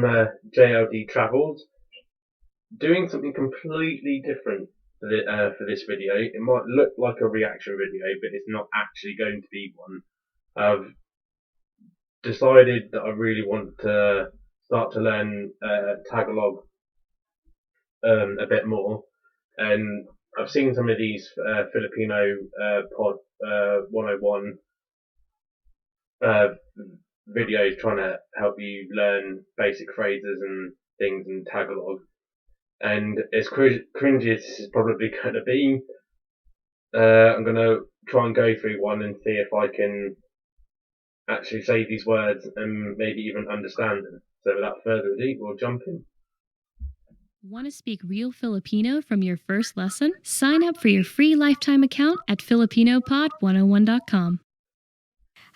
from JLD Travels, doing something completely different for this video. It might look like a reaction video, but it's not actually going to be one. I've decided that I really want to start to learn Tagalog a bit more, and I've seen some of these Filipino Pod 101 videos trying to help you learn basic phrases and things in Tagalog. And as cringy as this is probably going to be, I'm going to try and go through one and see if I can actually say these words and maybe even understand them. So without further ado, we'll jump in. Want to speak real Filipino from your first lesson? Sign up for your free lifetime account at filipinopod101.com.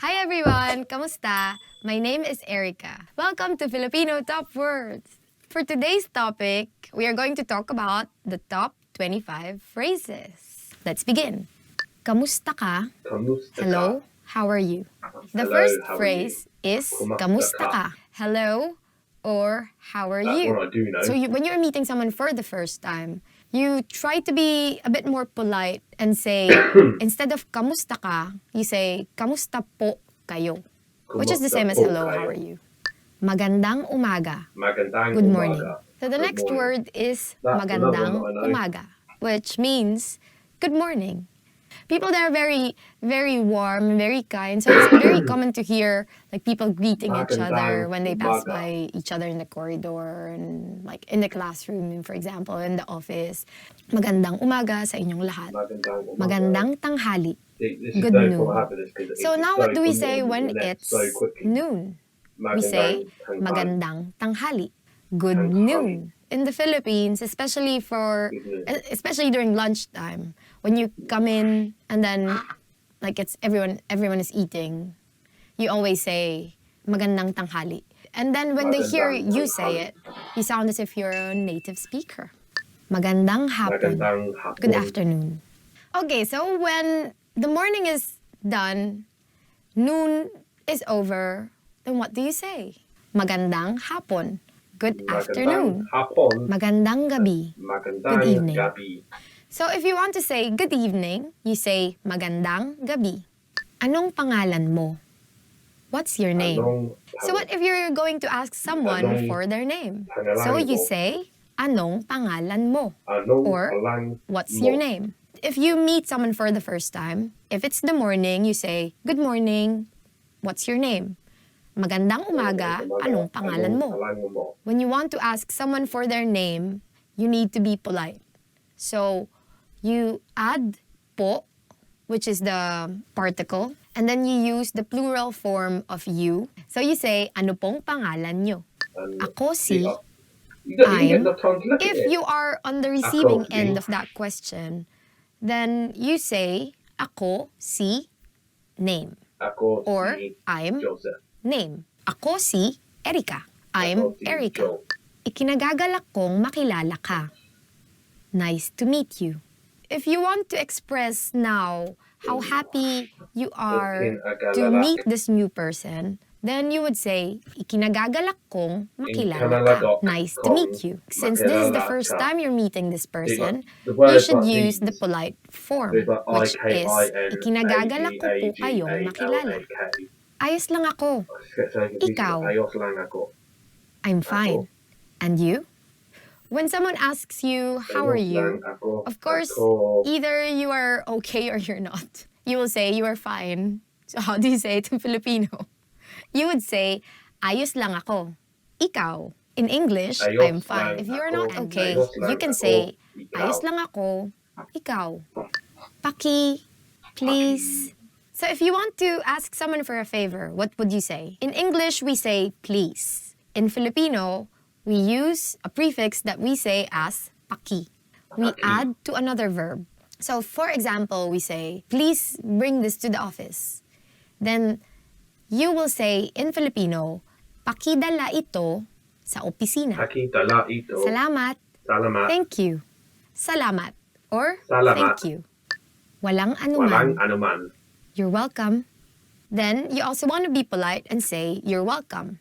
Hi everyone! Kamusta? My name is Erica. Welcome to Filipino Top Words. For today's topic, we are going to talk about the top 25 phrases. Let's begin. Kamusta ka? Kamusta ka? Hello, how are you? The Hello, first how are phrase is kamusta ka? Hello or how are That you? one I do know. So when you're meeting someone for the first time, you try to be a bit more polite and say, instead of kamusta ka, you say kamusta po kayo, which is the same as hello, how are you? Magandang umaga. Magandang Good morning. umaga. So the Good next morning. word is That's another magandang one I know. umaga, which means good morning. People there are very, very warm, very kind. So it's very common to hear like people greeting each other when they pass umaga. by each other in the corridor and like in the classroom, for example, in the office. Magandang umaga sa inyong lahat. Magandang umaga. Magandang tanghali. This is Good so noon. cool I have this because So it's now so what do we good say morning, when and that's it's so quickly. noon? We say magandang tanghali. Good Tanghali. noon. In the Philippines, especially during lunchtime, when you come in and then like it's everyone is eating, you always say magandang tanghali. And then when they hear you say it, you sound as if you're a native speaker. Magandang hapon. Magandang hapon. Good afternoon. Okay, so when the morning is done, noon is over, then what do you say? Magandang hapon. Good afternoon. Hapon. Magandang gabi. Magandang Good evening. gabi. So if you want to say good evening, you say magandang gabi. Anong pangalan mo? What's your name? So what if you're going to ask someone for their name? So you say, anong pangalan mo? Anong Or, pangalan what's mo? your name? If you meet someone for the first time, if it's the morning, you say, good morning, what's your name? Magandang umaga, anong pangalan mo? When you want to ask someone for their name, you need to be polite. So, you add po, which is the particle, and then you use the plural form of you. So you say, ano pong pangalan nyo? Ako si, I'm. If you are on the receiving end of that question, then you say, ako si, name. Ako Or, si I'm, Joseph. name. Ako si Erica. I'm Ako si Erica. Joe. Ikinagagalak kong makilala ka. Nice to meet you. If you want to express now how happy you are to meet this new person, then you would say, ikinagagalak kong makilala ka. Nice to meet you. Since this is the first time you're meeting this person, you should use the polite form, which is, ikinagagalak ko po kayong makilala. Ayos lang ako. Ikaw. Ayos lang ako. I'm fine. And you? When someone asks you, how are you? Of course, either you are okay or you're not. You will say you are fine. So how do you say it in Filipino? You would say, ayos lang ako. Ikaw. In English, Ayos I'm fine. lang If you are ako. not okay, Ayos you lang can ako. say, Ikaw. ayos lang ako. Ikaw. Paki. Please. So if you want to ask someone for a favor, what would you say? In English, we say please. In Filipino, we use a prefix that we say as paki. We add to another verb. So for example, we say, please bring this to the office. Then you will say in Filipino, pakidala ito sa opisina. Pakidala ito. Salamat. Salamat. Thank you. Salamat. Or Salamat. thank you. Walang anuman. Walang anuman. You're welcome. Then you also want to be polite and say, you're welcome.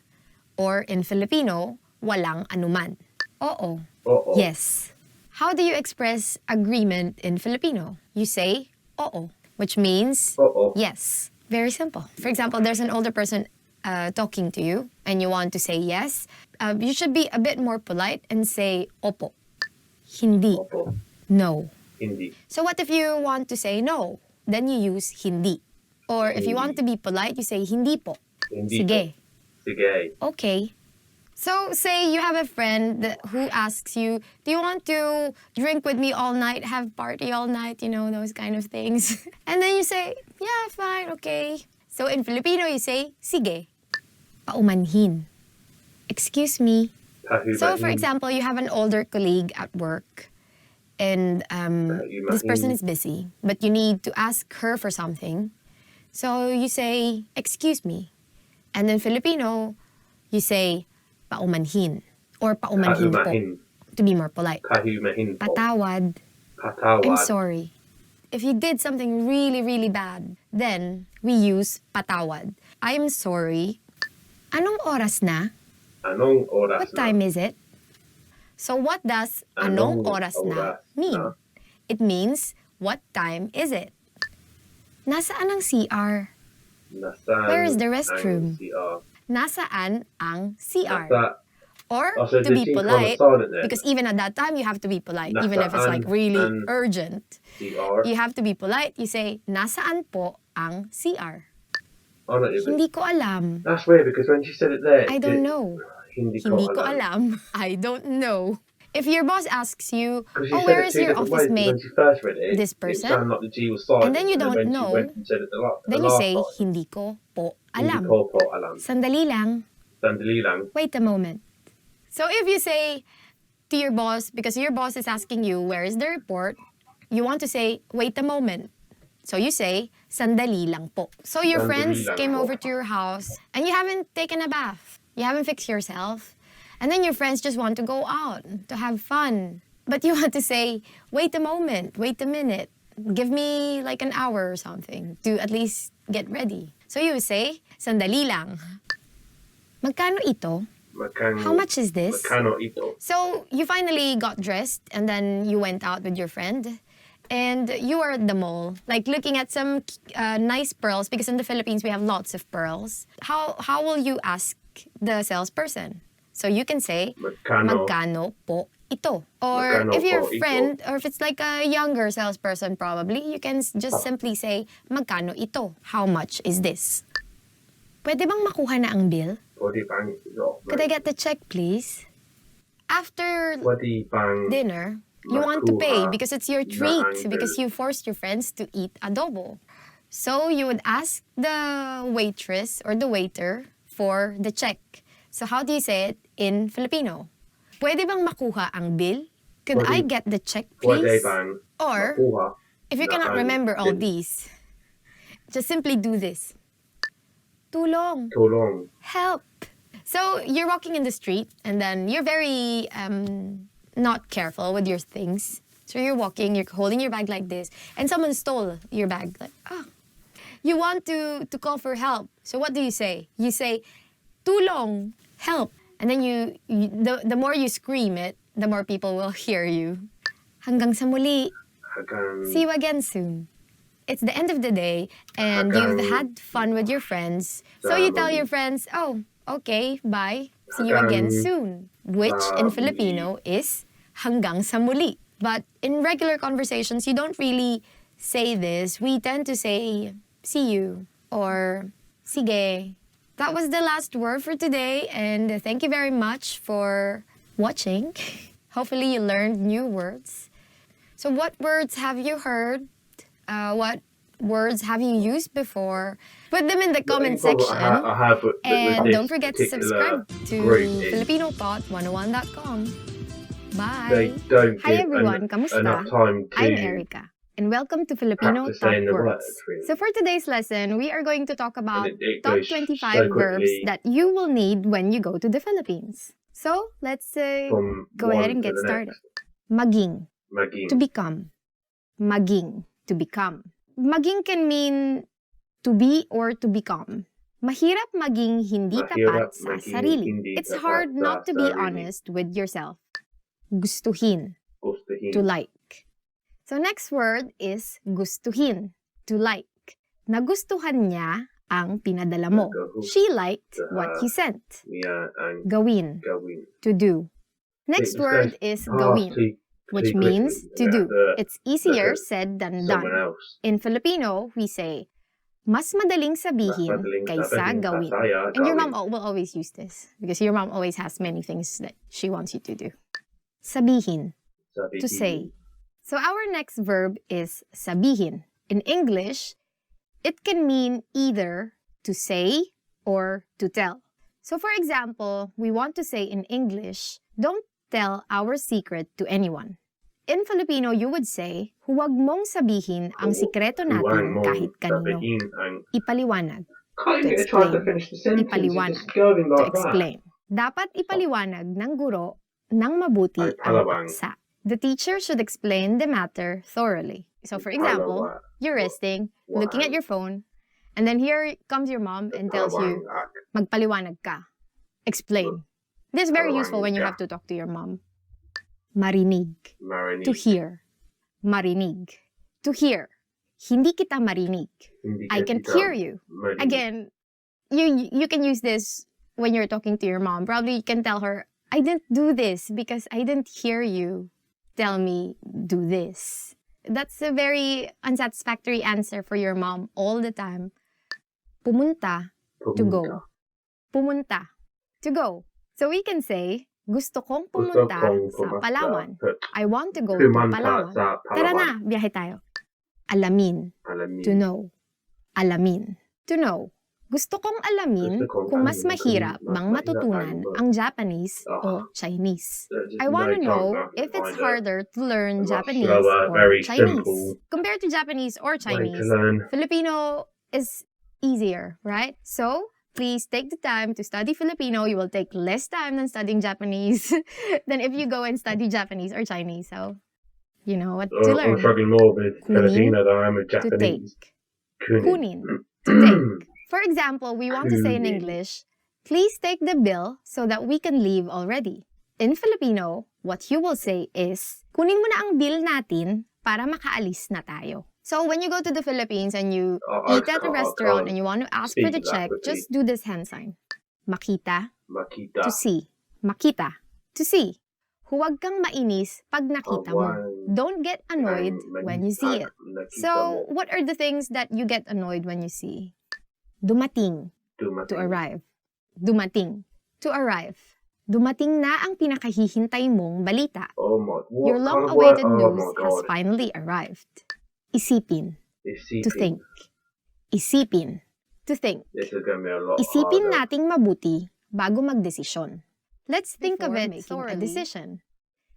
Or in Filipino, walang anuman. Oo. Oo. Yes. How do you express agreement in Filipino? You say oo, which means Oo. yes. Very simple. For example, there's an older person talking to you and you want to say yes. You should be a bit more polite and say opo. Hindi. Opo. No. Hindi. So what if you want to say no? Then you use hindi. Or if you want to be polite, you say hindi po. Hindi Sige. po. Sige. Okay. So say you have a friend who asks you, do you want to drink with me all night, have party all night, you know, those kind of things. And then you say, yeah, fine, okay. So in Filipino, you say, sige. Paumanhin. Excuse me. So for example, you have an older colleague at work and this person is busy, but you need to ask her for something. So you say, excuse me. And in Filipino, you say, paumanhin or paumanhin po, to be more polite. Kahumahin po. Patawad. Patawad. I'm sorry. If you did something really, really bad, then we use patawad. I'm sorry. Anong oras na? Anong oras What time is it? So what does anong oras na mean? It means, what time is it? Nasaan ang CR? Nasaan Where is the restroom? ang CR? Nasaan ang CR? Or, so to be polite, there. because even at that time, you have to be polite, even if it's like really urgent. CR? You have to be polite. You say, nasaan po ang CR? Oh, no, Hindi ko alam. that's weird because when she said it there, I don't know. Hindi Hindi ko alam. I don't know. If your boss asks you, Because oh, where is your office mate? When she first read it, This it person? sounded like the G was silent. And then you don't when know, she went and said it then you say, hindi ko po alam. Hindi ko po alam. Sandali lang. Sandali lang. Wait a moment. So if you say to your boss, because your boss is asking you, where is the report? You want to say, wait a moment. So you say, sandali lang po. So your Sandali friends lang came po. over to your house and you haven't taken a bath. You haven't fixed yourself. And then your friends just want to go out to have fun. But you want to say, wait a moment, wait a minute. Give me like an hour or something to at least get ready. So you say, sandali lang. Magkano ito? Magkano, How much is this? Magkano ito? So you finally got dressed and then you went out with your friend. And you are at the mall, like looking at some nice pearls, because in the Philippines we have lots of pearls. How will you ask the salesperson? So you can say, magkano po ito? Or Magkano if you're po a friend, or if it's like a younger salesperson probably, you can just simply say, magkano ito? How much is this? Pwede bang makuha na ang bill? Pwede bang ito? Could I get the check, please? After Pwede bang dinner, you want to pay makuha because it's your na treat, ang because bill? you forced your friends to eat adobo. So you would ask the waitress or the waiter for the check. So how do you say it in Filipino? Pwede bang makuha ang bill? Could I get the check, Pwede please? bang Or, makuha if you na cannot ang remember all bill? these, just simply do this. Tulong. Tulong. Help. So you're walking in the street and then you're very not careful with your things. So you're walking, you're holding your bag like this, and someone stole your bag. Like, oh. You want to call for help. So what do you say? You say, tulong, help. And then the more you scream it, the more people will hear you. Hanggang sa muli. See you again soon. It's the end of the day, and you've had fun with your friends. So you tell your friends, oh, okay, bye. See you again soon. Which in Filipino is hanggang sa muli. But in regular conversations, you don't really say this. We tend to say, see you, or sige. That was the last word for today, and thank you very much for watching. Hopefully you learned new words. So what words have you heard? What words have you used before? Put them in the comment section. I have, but And with don't this forget to particular subscribe to group, it's- FilipinoPod101.com. They Bye! don't Hi give everyone, enough kamusta? time to I'm Erica, and welcome to Filipino practice Top saying the Words. words, really. So for today's lesson, we are going to talk about it top goes 25 so verbs quickly that you will need when you go to the Philippines. So let's from go ahead one and to get the started. next. Maging, Maging. to become. Maging, to become. Maging can mean to be or to become. Mahirap maging hindi tapat Mahirap sa maging sarili. hindi It's tapat hard sa not to be sarili. honest with yourself. Gustuhin, Gustuhin. to like. So next word is gustuhin, to like. Nagustuhan niya ang pinadala mo. She liked what you sent. Yeah, and Gawin, gawin. to do. Next This word goes is gawin, too which means quickly. to We do. have to It's easier look at said than someone done. else. In Filipino, we say, mas madaling sabihin madaling kaysa sabihin gawin. kaysa And your mom gawin. will always use this because your mom always has many things that she wants you to do. Sabihin, to say. So our next verb is sabihin. In English, it can mean either to say or to tell. So for example, we want to say in English, don't tell our secret to anyone. In Filipino, you would say, huwag mong sabihin ang sikreto natin kahit kanino. Sabihin ang Ipaliwanag, can't to even try to explain. finish the sentence. Ipaliwanag, It's just going to like that. explain. Dapat ipaliwanag ng guro ng mabuti Ay, ang palawang. paksa. The teacher should explain the matter thoroughly. So for example, Palawang. you're resting, looking at your phone, and then here comes your mom and tells you, magpaliwanag ka. Explain. This is very useful when you have to talk to your mom. Marinig, Marinig. to hear. Marinig, to hear. Hindi kita marinig. Hindi I ka can't kita hear you. marinig. Again, you can use this when you're talking to your mom. Probably you can tell her, I didn't do this because I didn't hear you tell me do this. That's a very unsatisfactory answer for your mom all the time. Pumunta, to go. Pumunta, to go. So we can say, gusto kong pumunta sa Palawan. I want to go to Palawan. Tara na, biyahe tayo. Alamin, Alamin. to know. Alamin, to know. Gusto kong alamin kung mas mahirap bang matutunan ang Japanese o Chinese. I want to know if it's harder to learn Japanese or Chinese. Compared to Japanese or Chinese, Filipino is easier, right? So, please take the time to study Filipino. You will take less time than studying Japanese than if you go and study Japanese or Chinese. So, you know what to learn. I'm struggling more with Kunin, Filipino than I am with to Japanese. take. Kunin, to take. For example, we want to say in English, please take the bill so that we can leave already. In Filipino, what you will say is, kunin mo na ang bill natin para makaalis na tayo. So when you go to the Philippines and you eat at a restaurant and you want to ask for the check, just do this hand sign. Makita, Makita. to see. Makita, to see. Huwag kang mainis pag nakita mo. Don't get annoyed when you see it. So, what are the things that you get annoyed when you see? Dumating, to arrive. Dumating, to arrive. Dumating na ang pinakahihintay mong balita. Oh my, what Your kind of long-awaited word? news Oh my has God. finally arrived. Isipin, Isipin. to think. Isipin, to think. This is going to be a lot Isipin harder. nating mabuti bago magdesisyon. Let's think of Before it making thoroughly. a Decision.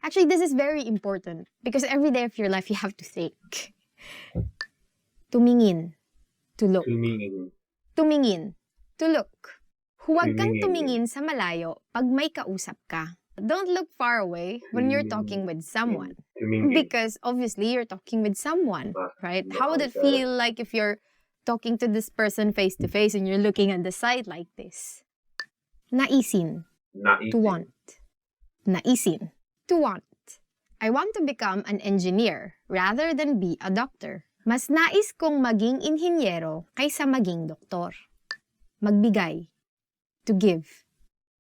Actually, this is very important because every day of your life you have to think. Tumingin, to look. Tumingin. Tumingin, to look. Huwag kang Tumingin. tumingin sa malayo pag may kausap ka. Don't look far away when you're talking with someone. Tumingin. Because obviously you're talking with someone, right? How would it feel like if you're talking to this person face to face and you're looking at the side like this? Naisin, Naisin. to want. Naisin, to want. I want to become an engineer rather than be a doctor. Mas nais kong maging inhinyero kaysa maging doktor. Magbigay, to give.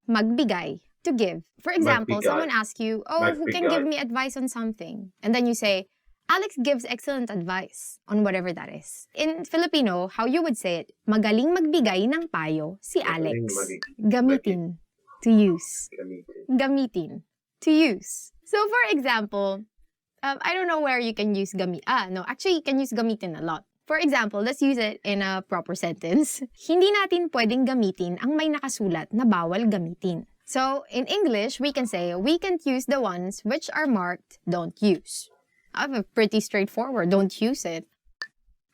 Magbigay, to give. For example, Magbigay. someone asks you, oh, who can give me advice on something? And then you say, Alex gives excellent advice on whatever that is. In Filipino, how you would say it, magaling magbigay ng payo si Alex. Gamitin, to use. Gamitin. Gamitin, to use. So for example, I don't know where you can use actually you can use gamitin a lot. For example, let's use it in a proper sentence. Hindi natin pwedeng gamitin ang may nakasulat na bawal gamitin. So in English, we can say, we can't use the ones which are marked don't use. I have a pretty straightforward, don't use it.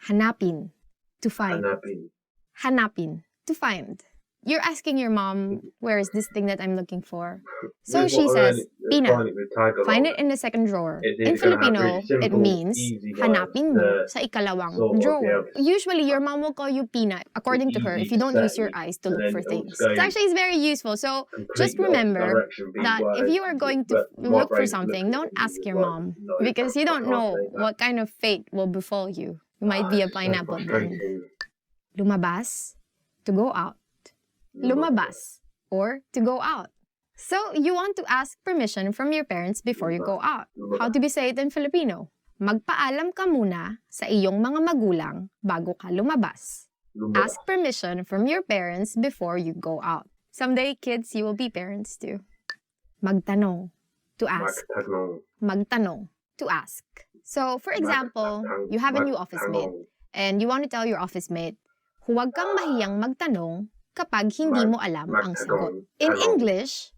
Hanapin, to find. Hanapin. Hanapin, to find. You're asking your mom, where is this thing that I'm looking for? So With she what says, I'm Pina, finding with Tagalog, find it in the second drawer. it's In either going to have really Filipino, it simple, means easy words hanapin mo to sa ikalawang sort of be drawer. able to Usually, your mom will call you Pina, according to her, easy if you to don't use your say, eyes to and look then for it'll things. go It actually is very useful. So just completely opposite remember direction, be that if words you are going to that my look for brain just looks something, at don't it and ask is your like, mom no, because you I don't can't know say that. what kind of fate will befall you. You might be a It's so pineapple then. frustrating. Lumabas, to go out. Lumabas, or to go out. So, you want to ask permission from your parents before you go out. How do we say it in Filipino? Magpaalam ka muna sa iyong mga magulang bago ka lumabas. Ask permission from your parents before you go out. Someday, kids, you will be parents too. Magtanong, to ask. Magtanong, to ask. So, for example, you have a new office mate and you want to tell your office mate, huwag kang mahiyang magtanong kapag hindi mo alam ang sagot. In English,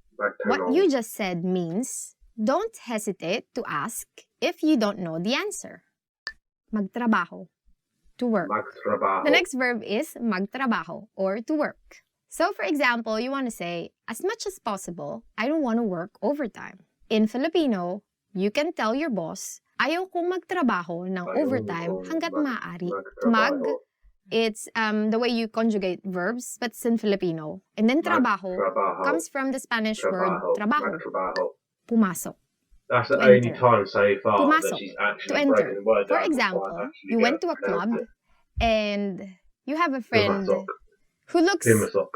what you just said means, don't hesitate to ask if you don't know the answer. Magtrabaho, to work. Magtrabaho. The next verb is magtrabaho, or to work. So, for example, you want to say, as much as possible, I don't want to work overtime. In Filipino, you can tell your boss, ayaw kong magtrabaho ng overtime hanggat maaari. Mag, it's the way you conjugate verbs, but it's in Filipino. And then trabaho comes from the Spanish word trabajo. Pumasok. That's the to only enter. time so far Pumasok. that she's actually To enter. broken the word For down before example, I've actually you went to a pronounced club it. and you have a friend Pumasok. who looks Pumasok.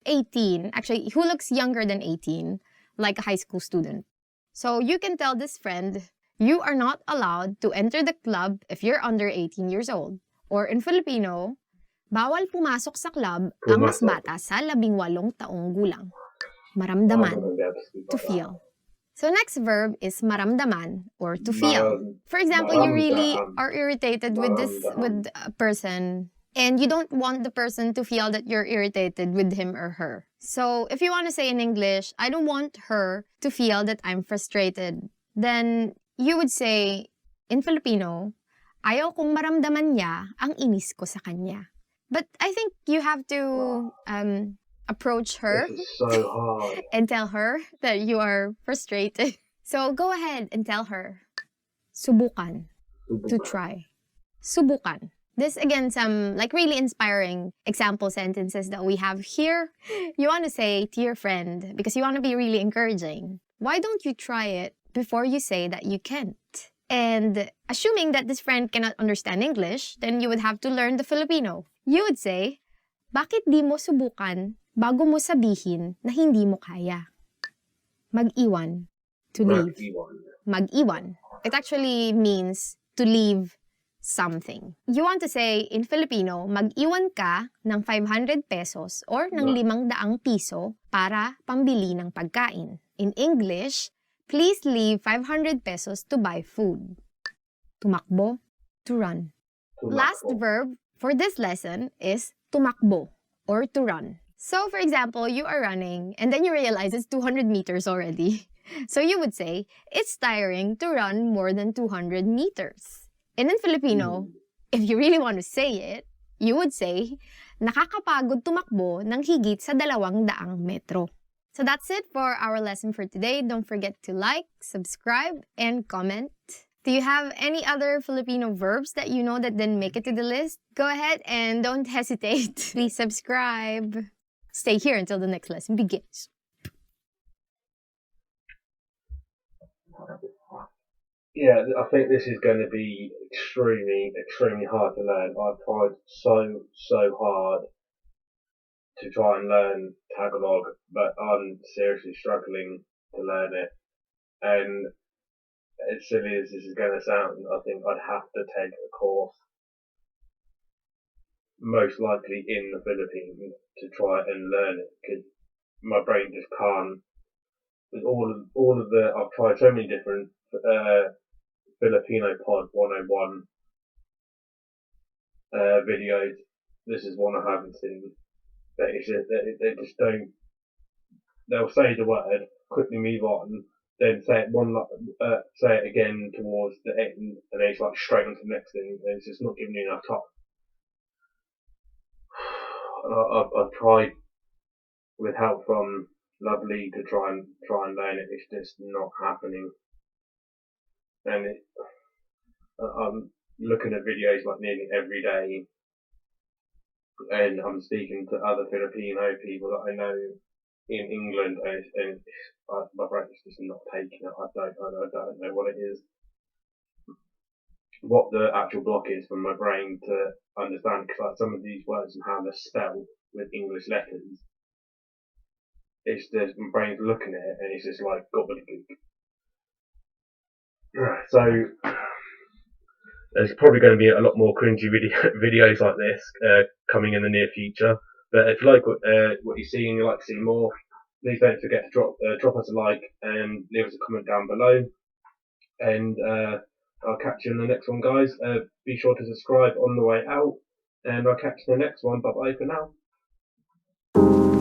18, actually, who looks younger than 18, like a high school student. So you can tell this friend, you are not allowed to enter the club if you're under 18 years old. Or in Filipino, bawal pumasok sa club ang mas bata sa 18 taong gulang. Maramdaman, to feel. So next verb is maramdaman, or to feel. For example, you really are irritated with a person, and you don't want the person to feel that you're irritated with him or her. So if you want to say in English, I don't want her to feel that I'm frustrated, then you would say, in Filipino, ayaw kong maramdaman niya ang inis ko sa kanya. But I think you have to approach her This is so hard. and tell her that you are frustrated. So go ahead and tell her. Subukan, to try. Subukan. This again, some like really inspiring example sentences that we have here. You want to say to your friend, because you want to be really encouraging, why don't you try it before you say that you can't? And assuming that this friend cannot understand English, then you would have to learn the Filipino. You would say, bakit di mo subukan bago mo sabihin na hindi mo kaya? Mag-iwan, to leave. Mag-iwan. It actually means to leave something. You want to say, in Filipino, mag-iwan ka ng 500 pesos or ng 500 piso para pambili ng pagkain. In English, please leave 500 pesos to buy food. Tumakbo, to run. Last verb for this lesson is tumakbo, or to run. So, for example, you are running and then you realize it's 200 meters already. So you would say, it's tiring to run more than 200 meters. And in Filipino, if you really want to say it, you would say, nakakapagod tumakbo ng higit sa 200 metro. So that's it for our lesson for today. Don't forget to like, subscribe, and comment. Do you have any other Filipino verbs that you know that didn't make it to the list? Go ahead and don't hesitate. Please subscribe. Stay here until the next lesson begins. Yeah, I think this is going to be extremely hard to learn. I've tried so hard to try and learn Tagalog, but I'm seriously struggling to learn it. And as silly as this is going to sound, I think I'd have to take a course, most likely in the Philippines, to try and learn it, because my brain just can't. With I've tried so many different Filipino Pod 101 videos. This is one I haven't seen. But it's just, they just don't. They'll say the word, quickly move on, then say it again towards the end, and then it's like straight on to the next thing. And it's just not giving you enough time. I've tried with help from Lovely to try and learn it, it's just not happening. And I'm looking at videos like nearly every day, and I'm speaking to other Filipino people that I know in England, and my brain is just not taking it. I don't know what it is, what the actual block is for my brain to understand. Because like some of these words and how they're spelled with English letters, it's just my brain's looking at it and it's just like gobbledygook. So there's probably going to be a lot more cringy videos like this coming in the near future. But if you like what you see and you like to see more, please don't forget to drop us a like and leave us a comment down below. And I'll catch you in the next one, guys. Be sure to subscribe on the way out, and I'll catch you in the next one. Bye bye for now.